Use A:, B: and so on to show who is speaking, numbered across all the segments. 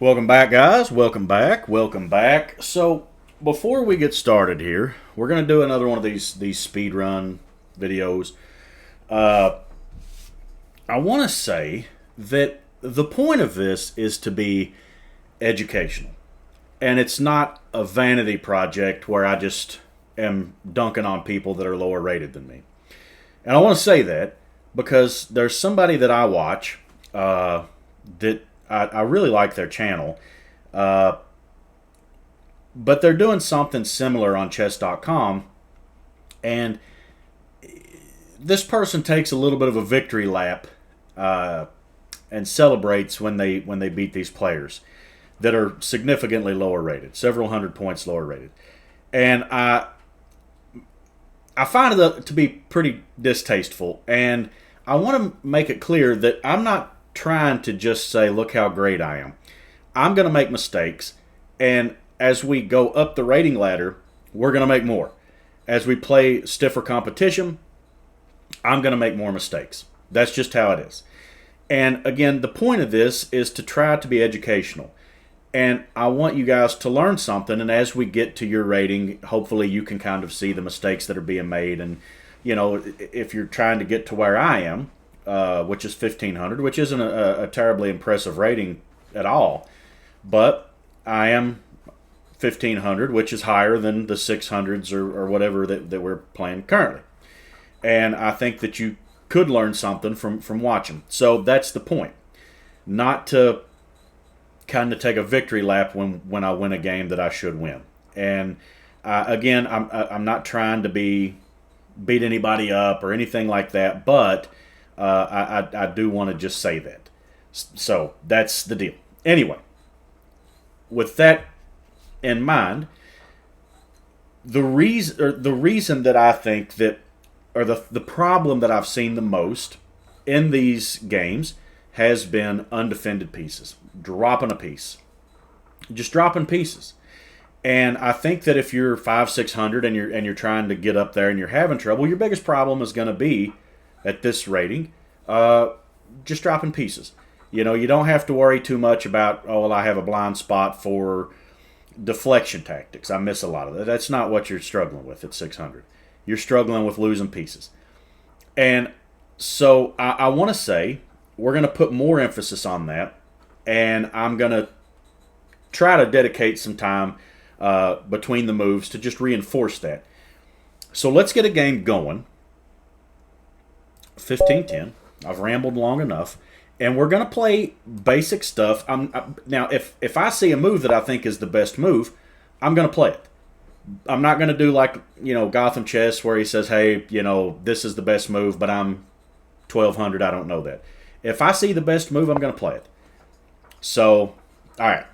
A: Welcome back, guys. Welcome back. Welcome back. So, before we get started here, we're going to do another one of these speedrun videos. I want to say that the point of this is to be educational. And it's not a vanity project where I just am dunking on people that are lower rated than me. And I want to say that because there's somebody that I watch that I really like their channel. But they're doing something similar on chess.com. And this person takes a little bit of a victory lap and celebrates when they beat these players that are significantly lower rated, several hundred points lower rated. And I find it to be pretty distasteful. And I want to make it clear that I'm not trying to just say, look how great I am. I'm going to make mistakes. And as we go up the rating ladder, we're going to make more. As we play stiffer competition, I'm going to make more mistakes. That's just how it is. And again, the point of this is to try to be educational. And I want you guys to learn something. And as we get to your rating, hopefully you can kind of see the mistakes that are being made. And, you know, if you're trying to get to where I am, which is 1,500, which isn't a terribly impressive rating at all. But I am 1,500, which is higher than the 600s or whatever that we're playing currently. And I think that you could learn something from watching. So that's the point. Not to kind of take a victory lap when I win a game that I should win. And again, I'm not trying to beat anybody up or anything like that, but I do want to just say that. So that's the deal. Anyway, with that in mind, the reason that I think that, or the problem that I've seen the most in these games has been undefended pieces. Dropping a piece. Just dropping pieces. And I think that if you're 500-600 and you're trying to get up there and you're having trouble, your biggest problem is going to be, at this rating, just dropping pieces. You know, you don't have to worry too much about, oh, well, I have a blind spot for deflection tactics. I miss a lot of that. That's not what you're struggling with at 600. You're struggling with losing pieces. And so I want to say we're going to put more emphasis on that. And I'm going to try to dedicate some time between the moves to just reinforce that. So let's get a game going. 15-10. I've rambled long enough. And we're going to play basic stuff. Now, if I see a move that I think is the best move, I'm going to play it. I'm not going to do like, you know, Gotham Chess where he says, hey, you know, this is the best move, but I'm 1,200. I don't know that. If I see the best move, I'm going to play it. So, all right.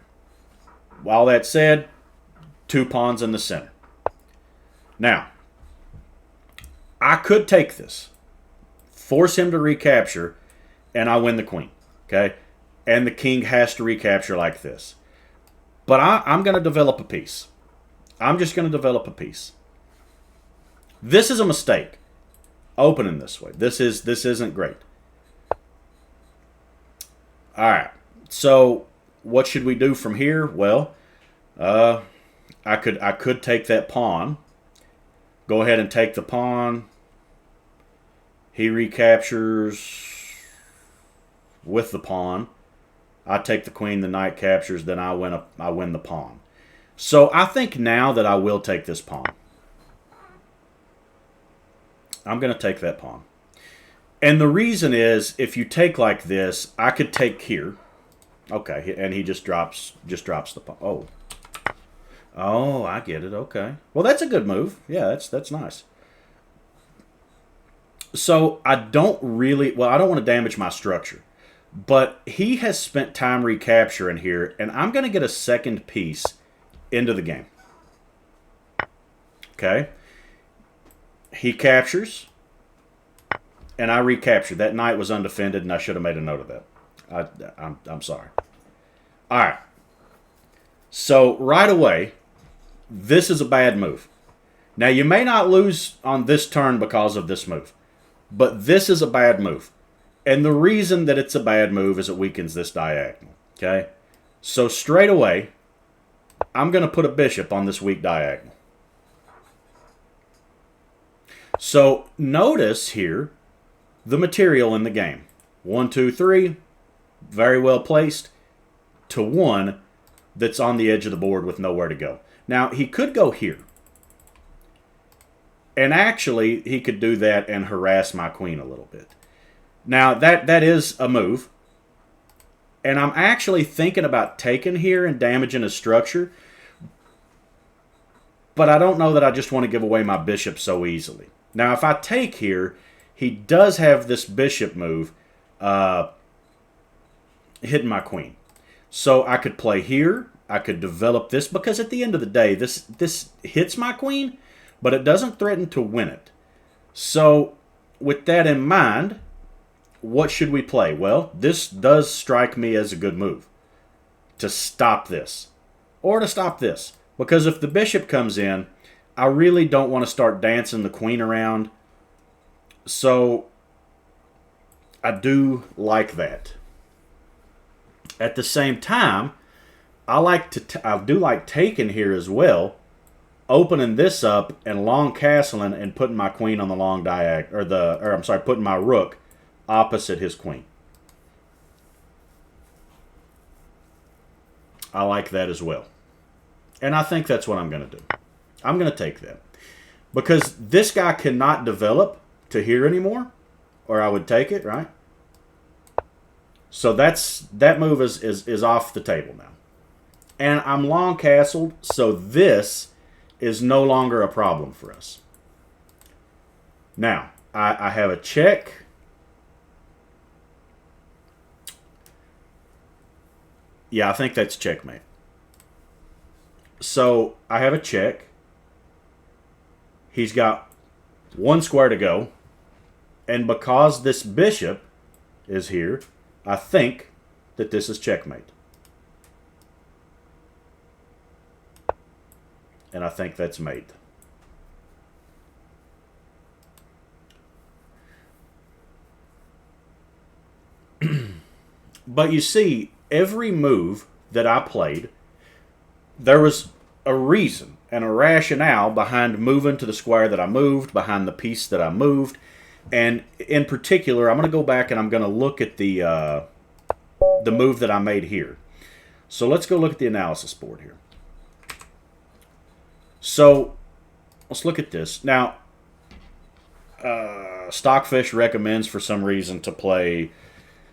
A: All that said, 2 pawns in the center. Now, I could take this, force him to recapture, and I win the queen. Okay? And the king has to recapture like this. But I'm going to develop a piece. I'm just going to develop a piece. This is a mistake. Opening this way. This isn't great. All right. So what should we do from here? Well, I could take that pawn. Go ahead and take the pawn. He recaptures with the pawn. I take the queen. The knight captures. Then I win the pawn. So I think now that I will take this pawn. I'm going to take that pawn. And the reason is, if you take like this, I could take here. Okay, and he just drops the pawn. Oh, I get it. Okay. Well, that's a good move. Yeah, that's nice. So I don't want to damage my structure. But he has spent time recapturing here, and I'm going to get a second piece into the game. Okay. He captures, and I recapture. That knight was undefended, and I should have made a note of that. I'm sorry. All right. So right away, this is a bad move. Now, you may not lose on this turn because of this move, but this is a bad move. And the reason that it's a bad move is it weakens this diagonal. Okay? So straight away, I'm going to put a bishop on this weak diagonal. So notice here the material in the game. 1, 2, 3, very well placed, to 1 that's on the edge of the board with nowhere to go. Now, he could go here. And actually, he could do that and harass my queen a little bit. Now, that is a move. And I'm actually thinking about taking here and damaging his structure. But I don't know that I just want to give away my bishop so easily. Now, if I take here, he does have this bishop move hitting my queen. So I could play here. I could develop this because at the end of the day, this hits my queen, but it doesn't threaten to win it. So with that in mind, what should we play? Well, this does strike me as a good move to stop this or to stop this. Because if the bishop comes in, I really don't want to start dancing the queen around. So I do like that. At the same time, I do like taking here as well, opening this up and long castling and putting my queen on the long diagonal, putting my rook opposite his queen. I like that as well. And I think that's what I'm going to do. I'm going to take that. Because this guy cannot develop to here anymore, or I would take it, right? So that move is off the table now. And I'm long castled, so this is no longer a problem for us. Now, I have a check. Yeah, I think that's checkmate. So I have a check. He's got 1 square to go. And because this bishop is here, I think that this is checkmate. And I think that's mate. But you see, every move that I played, there was a reason and a rationale behind moving to the square that I moved, behind the piece that I moved. And in particular, I'm going to go back and I'm going to look at the move that I made here. So let's go look at the analysis board here. So let's look at this. Now, Stockfish recommends for some reason to play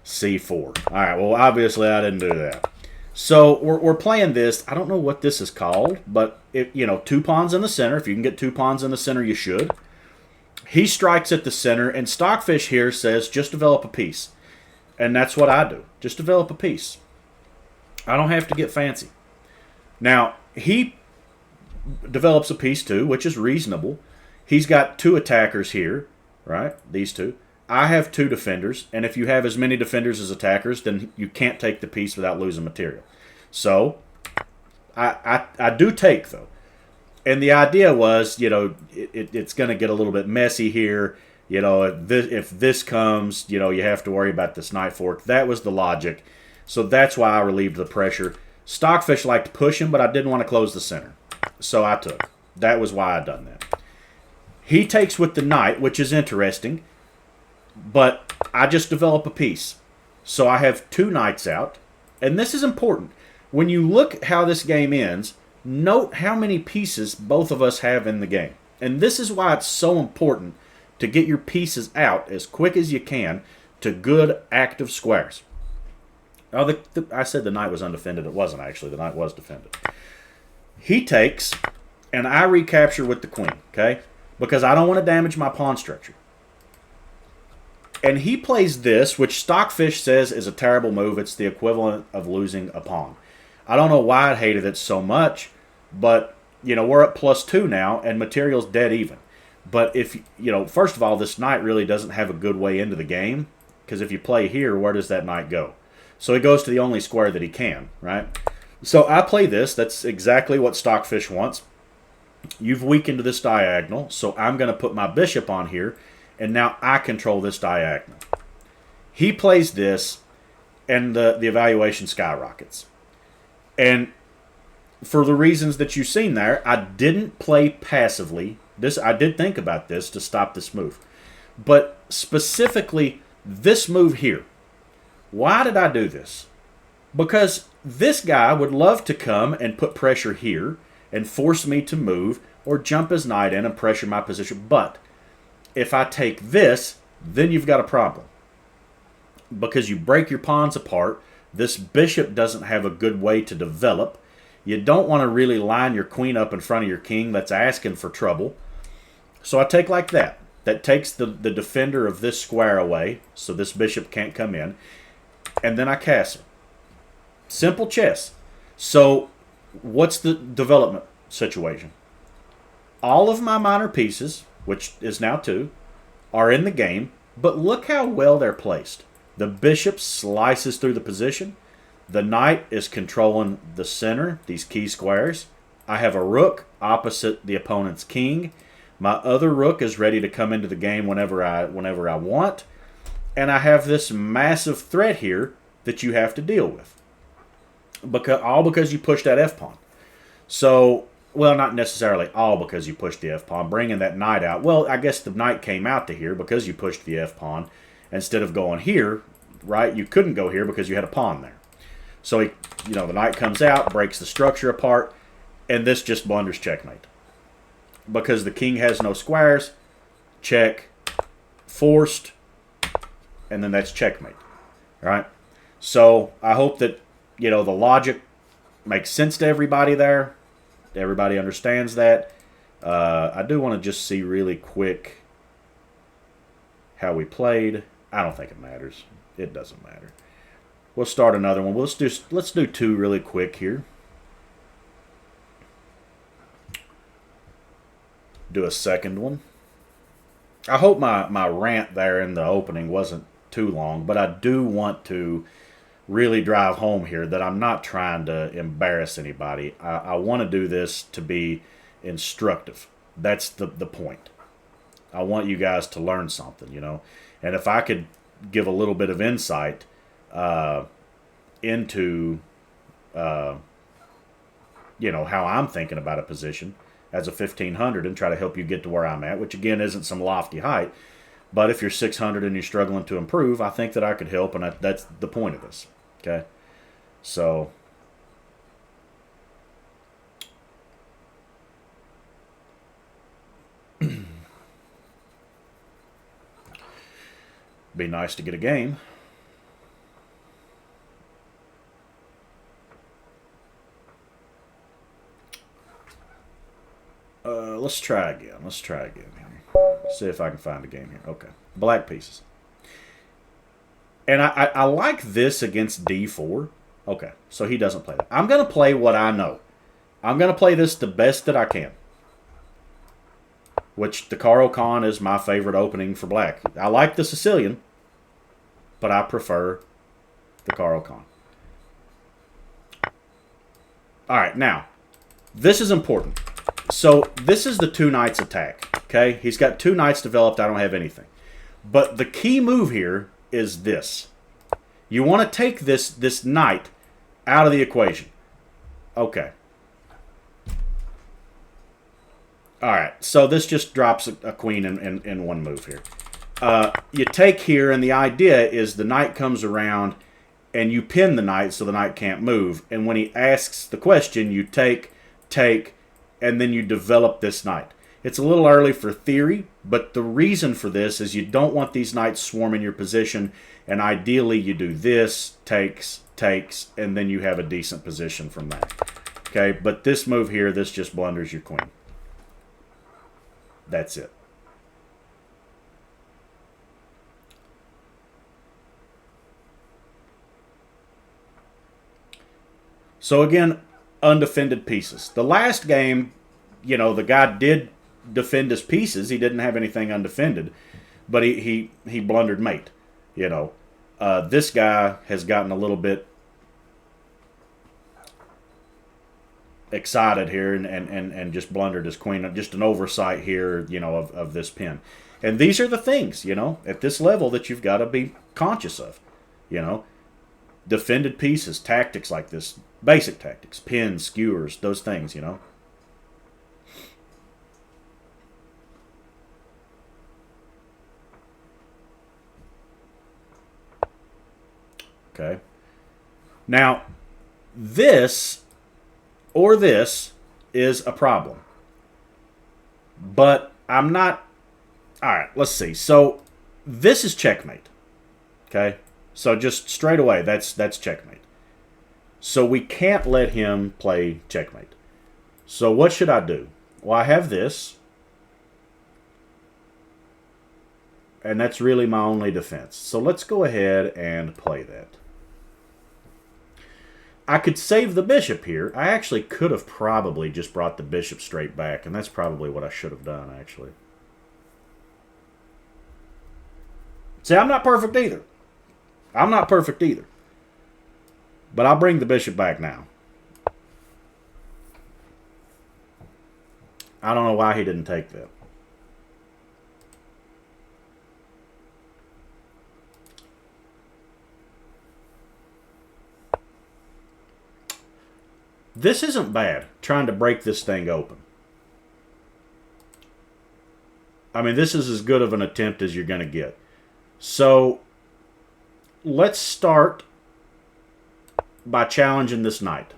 A: c4. All right, well, obviously I didn't do that. So we're playing this. I don't know what this is called, but 2 pawns in the center. If you can get 2 pawns in the center, you should. He strikes at the center, and Stockfish here says just develop a piece. And that's what I do. Just develop a piece. I don't have to get fancy. Now, he develops a piece too, which is reasonable. He's got 2 attackers here, right? These 2. I have 2 defenders, and if you have as many defenders as attackers, then you can't take the piece without losing material. So, I do take, though. And the idea was, it's going to get a little bit messy here. If this comes, you have to worry about this knight fork. That was the logic. So that's why I relieved the pressure. Stockfish liked pushing, but I didn't want to close the center. So I took. That was why I done that. He takes with the knight, which is interesting. But I just develop a piece. So I have 2 knights out. And this is important. When you look at how this game ends, note how many pieces both of us have in the game. And this is why it's so important to get your pieces out as quick as you can to good active squares. Oh, I said the knight was undefended. It wasn't actually. The knight was defended. He takes, and I recapture with the queen, okay? Because I don't want to damage my pawn structure. And he plays this, which Stockfish says is a terrible move. It's the equivalent of losing a pawn. I don't know why I hated it so much, but, we're at +2 now, and material's dead even. But if, first of all, this knight really doesn't have a good way into the game, because if you play here, where does that knight go? So he goes to the only square that he can, right? So I play this. That's exactly what Stockfish wants. You've weakened this diagonal, so I'm going to put my bishop on here, and now I control this diagonal. He plays this, and the evaluation skyrockets. And for the reasons that you've seen there, I didn't play passively. I did think about this to stop this move. But specifically, this move here. Why did I do this? Because this guy would love to come and put pressure here and force me to move or jump his knight in and pressure my position. But if I take this, then you've got a problem. Because you break your pawns apart, this bishop doesn't have a good way to develop. You don't want to really line your queen up in front of your king. That's asking for trouble. So I take like that. That takes the defender of this square away, so this bishop can't come in. And then I castle. Simple chess. So what's the development situation? All of my minor pieces, which is now 2, are in the game, but look how well they're placed. The bishop slices through the position. The knight is controlling the center, these key squares. I have a rook opposite the opponent's king. My other rook is ready to come into the game whenever I want. And I have this massive threat here that you have to deal with. All because you pushed that f-pawn. So, well, not necessarily all because you pushed the f-pawn. Bringing that knight out. Well, I guess the knight came out to here because you pushed the f-pawn. Instead of going here, right? You couldn't go here because you had a pawn there. So, the knight comes out, breaks the structure apart, and this just blunders checkmate. Because the king has no squares, check, forced, and then that's checkmate. All right? So, I hope that, the logic makes sense to everybody there. Everybody understands that. I do want to just see really quick how we played. I don't think it matters. It doesn't matter. We'll start another one. Let's do 2 really quick here. Do a second one. I hope my rant there in the opening wasn't too long, but I do want to really drive home here that I'm not trying to embarrass anybody. I want to do this to be instructive. That's the point. I want you guys to learn something, And if I could give a little bit of insight into, how I'm thinking about a position as a 1500 and try to help you get to where I'm at, which again isn't some lofty height. But if you're 600 and you're struggling to improve, I think that I could help, and that's the point of this. Okay? So, be nice to get a game. Let's try again. See if I can find a game here. Okay. Black pieces. And I like this against d4. Okay. So he doesn't play that. I'm going to play what I know. I'm going to play this the best that I can. Which the Caro Kann is my favorite opening for black. I like the Sicilian, but I prefer the Caro Kann. All right. Now, this is important. So this is the 2 knights attack, okay? He's got 2 knights developed. I don't have anything. But the key move here is this. You want to take this knight out of the equation. Okay. All right, so this just drops a queen in one move here. You take here, and the idea is the knight comes around, and you pin the knight so the knight can't move. And when he asks the question, you take, and then you develop this knight. It's a little early for theory, but the reason for this is you don't want these knights swarming your position, and ideally you do this, takes, and then you have a decent position from that. Okay, but this move here, this just blunders your queen. That's it. So again, undefended pieces. The last game, the guy did defend his pieces. He didn't have anything undefended, but he blundered mate. This guy has gotten a little bit excited here and just blundered his queen. Just an oversight here, of this pin. And these are the things, at this level that you've got to be conscious of, defended pieces, tactics like this, basic tactics, pins, skewers, those things, you know. Okay. Now, this or this is a problem. But I'm not... All right, let's see. So, this is checkmate. Okay? So, just straight away, that's checkmate. So, we can't let him play checkmate. So, what should I do? Well, I have this. And that's really my only defense. So, let's go ahead and play that. I could save the bishop here. I actually could have probably just brought the bishop straight back, and that's probably what I should have done, actually. See, I'm not perfect either. I'm not perfect either. But I'll bring the bishop back now. I don't know why he didn't take that. This isn't bad, trying to break this thing open. I mean, this is as good of an attempt as you're going to get. So, let's start by challenging this knight.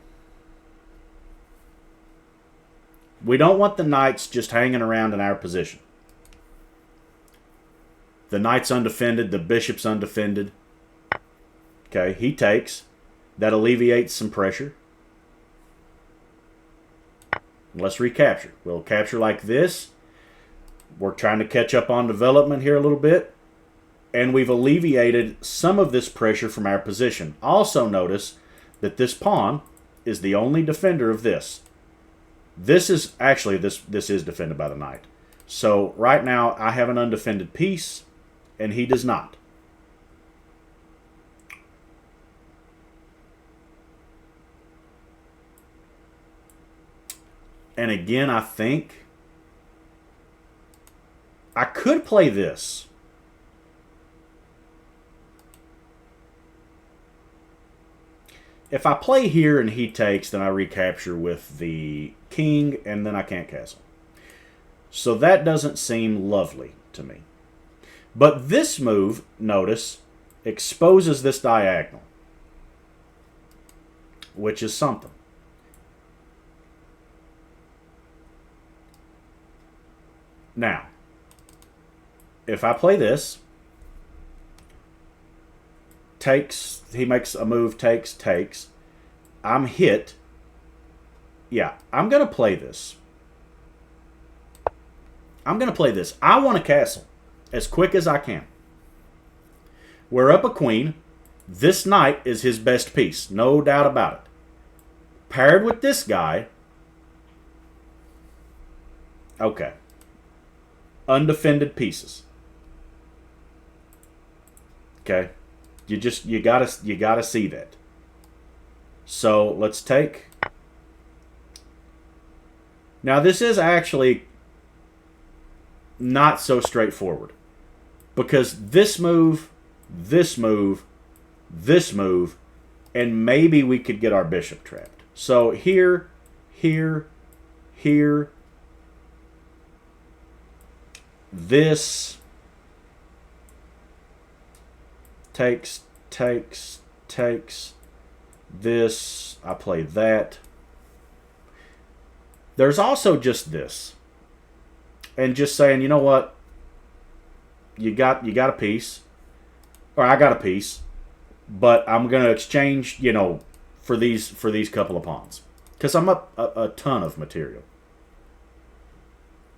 A: We don't want the knights just hanging around in our position. The knight's undefended, the bishop's undefended. Okay, he takes. That alleviates some pressure. Let's recapture. We'll capture like this. We're trying to catch up on development here a little bit. And we've alleviated some of this pressure from our position. Also notice that this pawn is the only defender of this. This is actually, this is defended by the knight. So right now I have an undefended piece and he does not. And again, I think I could play this. If I play here and he takes, then I recapture with the king, and then I can't castle. So that doesn't seem lovely to me. But this move, notice, exposes this diagonal, which is something. Now, if I play this, takes, he makes a move, takes, I'm hit. Yeah, I'm going to play this. I'm going to play this. I want a castle as quick as I can. We're up a queen. This knight is his best piece, no doubt about it. Paired with this guy. Okay. Undefended pieces. Okay, you gotta see that. So let's take. Now this is actually not so straightforward because this move, and maybe we could get our bishop trapped. So here. This takes. This, I play that. There's also just this. And just saying, you know what? You got a piece. Or I got a piece. But I'm going to exchange, you know, for these couple of pawns. Because I'm up a ton of material.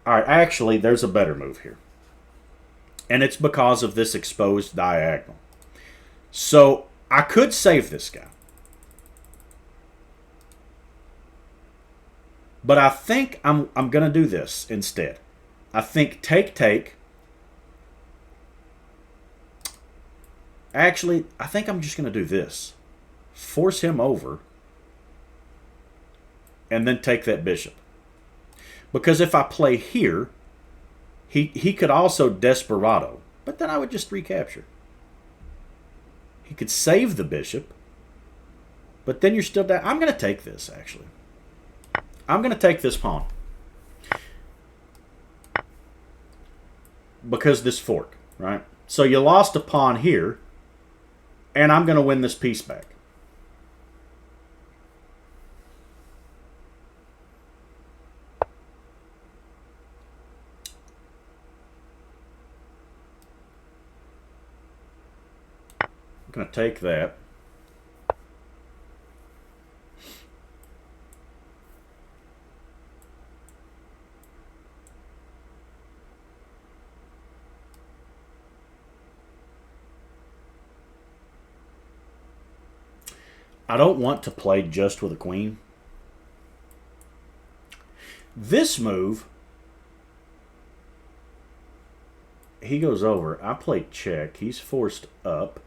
A: All right, actually, there's a better move here. And it's because of this exposed diagonal. So, I could save this guy. But I think I'm going to do this instead. I think take. Actually, I think I'm just going to do this. Force him over. And then take that bishop. Because if I play here, he could also desperado. But then I would just recapture. He could save the bishop. But then you're still down. I'm going to take this, actually. I'm going to take this pawn. Because this fork, right? So you lost a pawn here, and I'm going to win this piece back. I'm going to take that. I don't want to play just with a queen. This move, he goes over. I play check. He's forced up.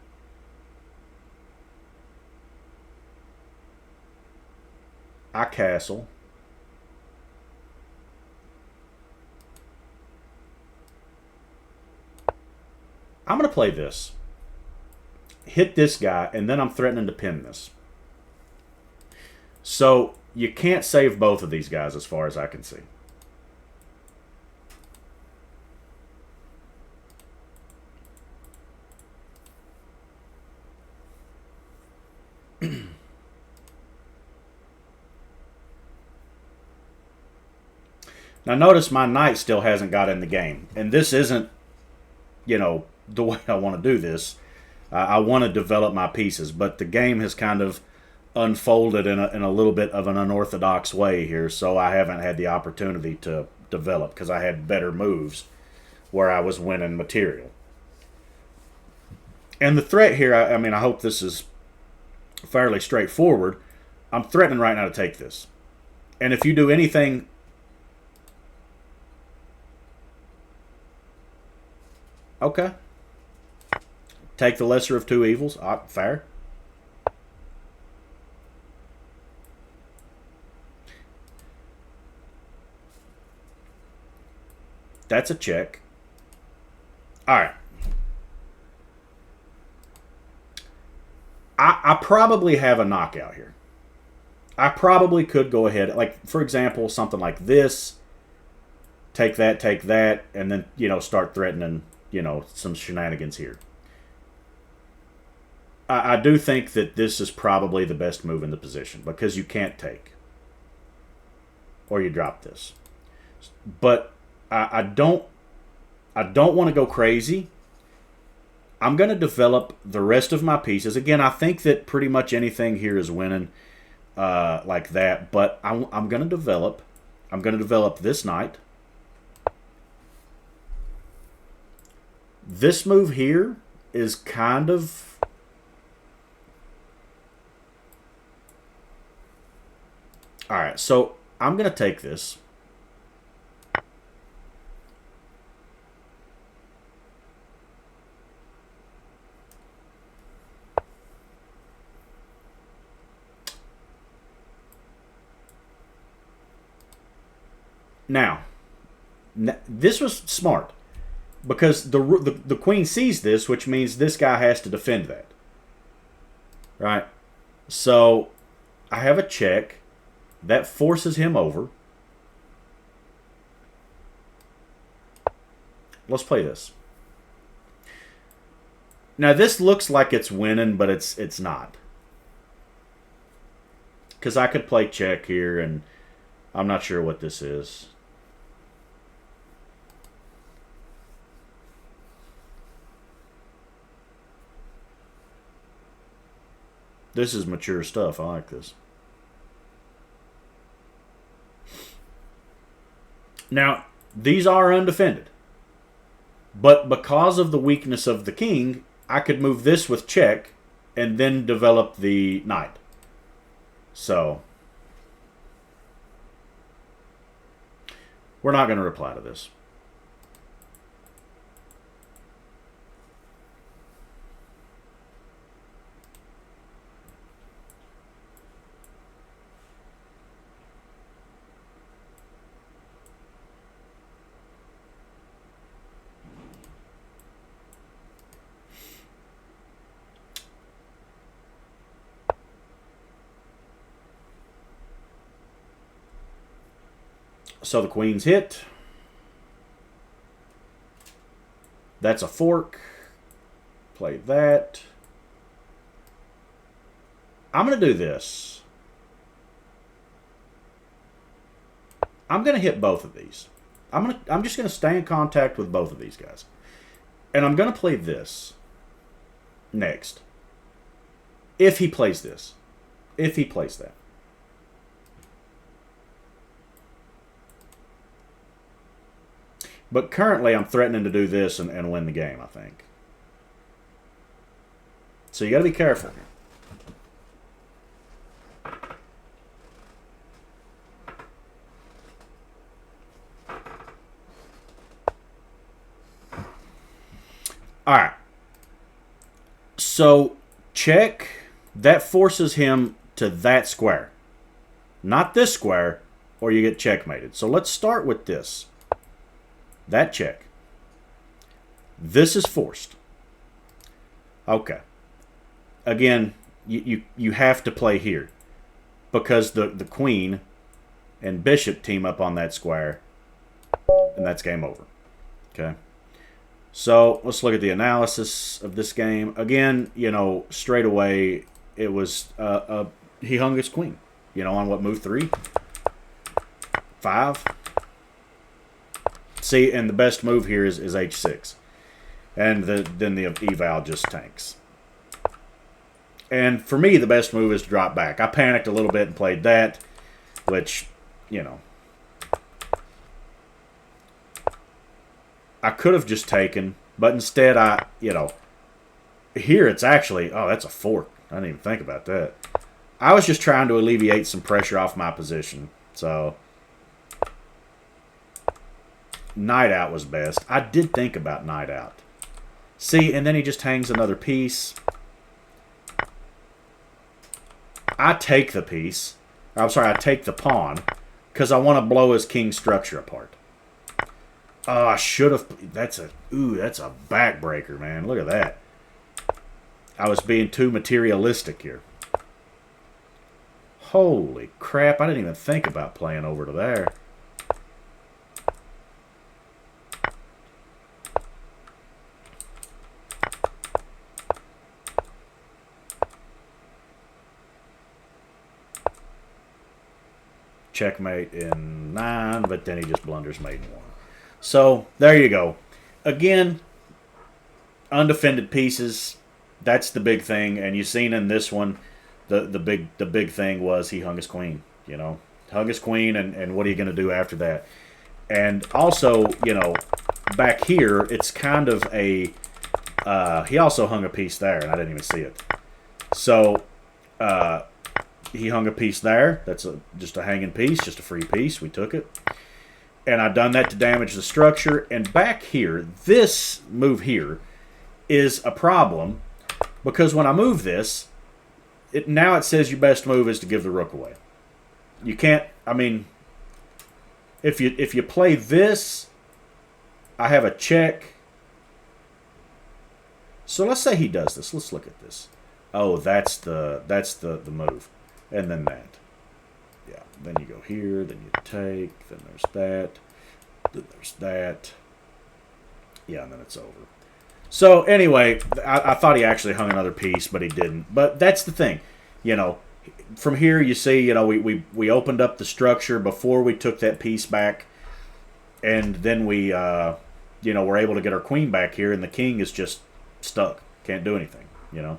A: I castle. I'm going to play this. Hit this guy, and then I'm threatening to pin this. So you can't save both of these guys as far as I can see. Now notice my knight still hasn't got in the game. And this isn't, you know, the way I want to do this. I want to develop my pieces, but the game has kind of unfolded in a little bit of an unorthodox way here, so I haven't had the opportunity to develop because I had better moves where I was winning material. And the threat here, I mean, I hope this is fairly straightforward. I'm threatening right now to take this. And if you do anything... Okay. Take the lesser of two evils. Fair. That's a check. All right. I probably have a knockout here. I probably could go ahead. Like, for example, something like this. Take that, and then, you know, start threatening, you know, some shenanigans here. I do think that this is probably the best move in the position because you can't take. Or you drop this. But I don't want to go crazy. I'm going to develop the rest of my pieces. Again, I think that pretty much anything here is winning like that. But I'm going to develop. I'm going to develop this knight. This move here is kind of... Alright, so I'm going to take this. Now, this was smart because the queen sees this, which means this guy has to defend that. Right? So, I have a check. That forces him over. Let's play this. Now, this looks like it's winning, but it's not. Because I could play check here, and I'm not sure what this is. This is mature stuff. I like this. Now, these are undefended. But because of the weakness of the king, I could move this with check and then develop the knight. So, we're not going to reply to this. So the queen's hit. That's a fork. Play that. I'm going to do this. I'm going to hit both of these. I'm just going to stay in contact with both of these guys. And I'm going to play this next. If he plays this. If he plays that. But currently I'm threatening to do this and win the game, I think. So you got to be careful. All right. So check. That forces him to that square. Not this square, or you get checkmated. So let's start with this. That check. This is forced. Okay. Again, you have to play here. Because the queen and bishop team up on that square. And that's game over. Okay. So let's look at the analysis of this game. Again, you know, straight away, it was he hung his queen. You know, on what, move 3? 5? See, and the best move here is h6. And then the eval just tanks. And for me, the best move is to drop back. I panicked a little bit and played that, which, you know, I could have just taken, but instead here it's actually, oh, that's a fork. I didn't even think about that. I was just trying to alleviate some pressure off my position. So, knight out was best. I did think about knight out. See, and then he just hangs another piece. I take the piece. I'm sorry, I take the pawn because I want to blow his king's structure apart. Oh, I should have. That's a backbreaker, man. Look at that. I was being too materialistic here. Holy crap, I didn't even think about playing over to there. Checkmate in 9, but then he just blunders mate in 1. So, there you go. Again, undefended pieces. That's the big thing. And you've seen in this one, the big thing was he hung his queen. You know, hung his queen, and what are you going to do after that? And also, you know, back here, it's kind of a... he also hung a piece there, and I didn't even see it. So, he hung a piece there. That's just a hanging piece, just a free piece. We took it. And I've done that to damage the structure. And back here, this move here is a problem because when I move this, now it says your best move is to give the rook away. You can't, I mean, if you play this, I have a check. So let's say he does this. Let's look at this. Oh, that's the move. And then that. Yeah, then you go here, then you take, then there's that, then there's that. Yeah, and then it's over. So anyway, I thought he actually hung another piece, but he didn't. But that's the thing. You know, from here you see, you know, we opened up the structure before we took that piece back. And then we, you know, we're able to get our queen back here, and the king is just stuck. Can't do anything, you know.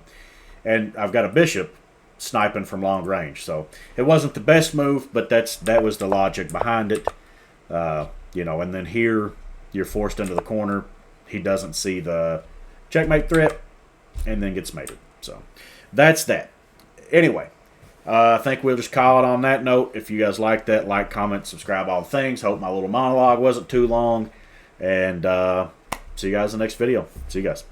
A: And I've got a bishop sniping from long range. So it wasn't the best move, but that was the logic behind it. You know, and then here you're forced into the corner. He doesn't see the checkmate threat and then gets mated. So that's that. Anyway, I think we'll just call it on that note. If you guys like that, like, comment, subscribe, all the things. Hope my little monologue wasn't too long. And see you guys in the next video. See you guys.